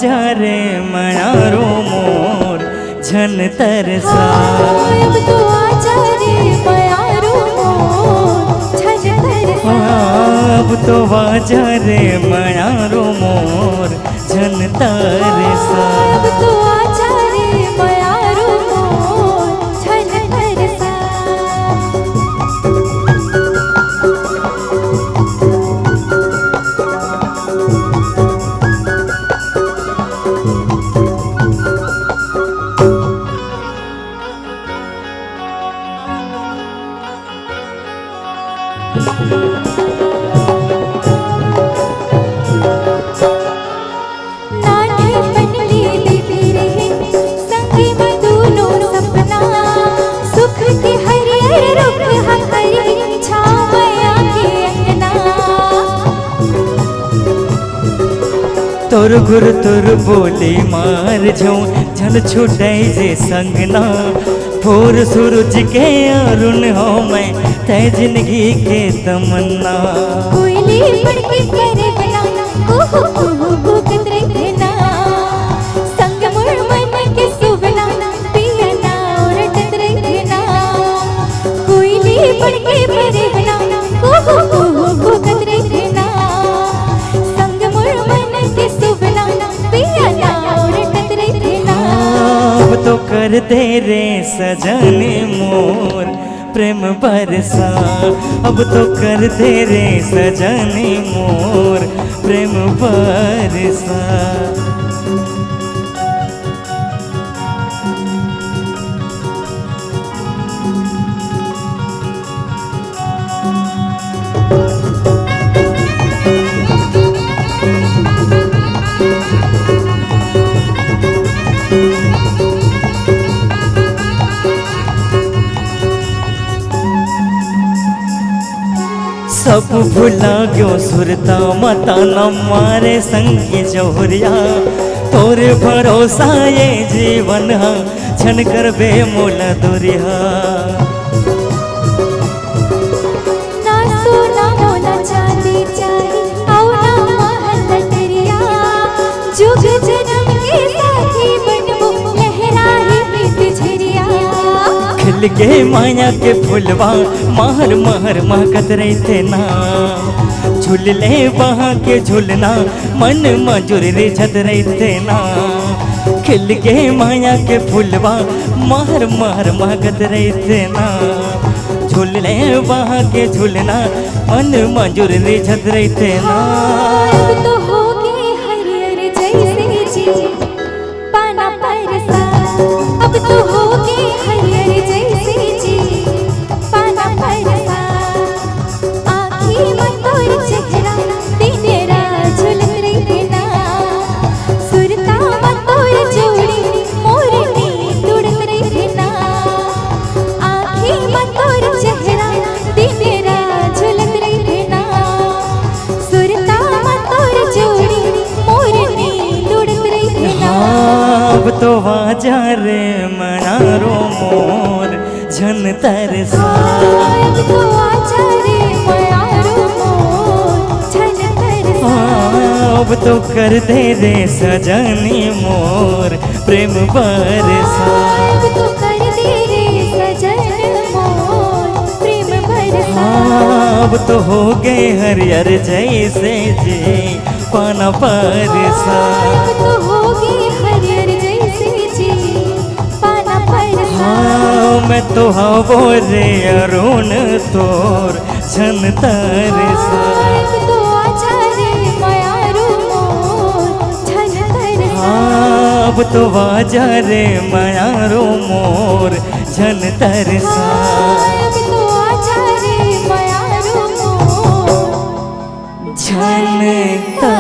आजा रे मयारो मोर झन तरसा। अब तो आजा रे मयारो मोर झन तरसा। अब तो आजा रे मयारो मोर झन तरसा। अब तो आजा रे मयारो मोर झन तरसा। तोर गुर तोर बोली मार जाऊं झन छुटै जे संगना। भोर सूरज के अरुण हो मैं तय जिंदगी के तमन्ना। कोयली पड़के करे बना कुहू कुहू भूकत रहना। संग मुड़ मन के सुबना पियना उड़त रहना। कोयली पड़के करे बना कुहू कुहू भूकत रहना। संग मुड़ मन के सुबना पियना उड़त रहना। अब तो कर दे रे सजन मोर प्रेम बरसा। अब तो कर दे रे सजन मोर प्रेम बरसा। सब भुला गयो सुरता मता न मारे संग जोहरिया। तोरे भरोसा ये जीवन हा छन कर बे मोला दुरिया। ना सोना मोला चांदी चाही औ ना महल लटरिया। जुग जन्म के साथी बनबो लहराही प्रीत झरिया। खिल के माया के फुलवा महर महर महकत रहते ना। झूल ले वहाँ के झूलना मन मजूर रे छत रहते ना। खिल के माया के फुलवा महर महर महकत रहते ना। झूल ले वहाँ के झूलना मन मजूर रे छत रहते ना। अब तो होगी हरियर जैसे जी पाना परसा। अब तो होगी हरियर जैसे जी पाना परसा। आँखी में तोर चेहरा दिन रात झुलत रहना। सुरता में तोर जोड़ी मोरनी तुड़त रहना। आँखी में तोर चेहरा दिन रात झुलत रहना। सुरता में तोर जोड़ी मोरनी तुड़त रहना। अब तो आजा रे मयारो मोर झन तरसा। अब तो आजा रे मयारो मोर झन तरसा। अब तो कर दे रे सजनी मोर प्रेम बरसा। अब तो कर दे रे सजन मोर प्रेम बरसा। अब तो हो गए हरियर जैसे जी पाना परसा। अब तो होगी हरियर जैसे जी पाना परसा। मैं तो हवो रे अरुण तोर झन तरसा। अब तो आजा रे मयारो मोर झन तरसा। अब तो आजा रे मयारो मोर झन तरसा। अब तो आजा रे मयारो मोर झन तरसा।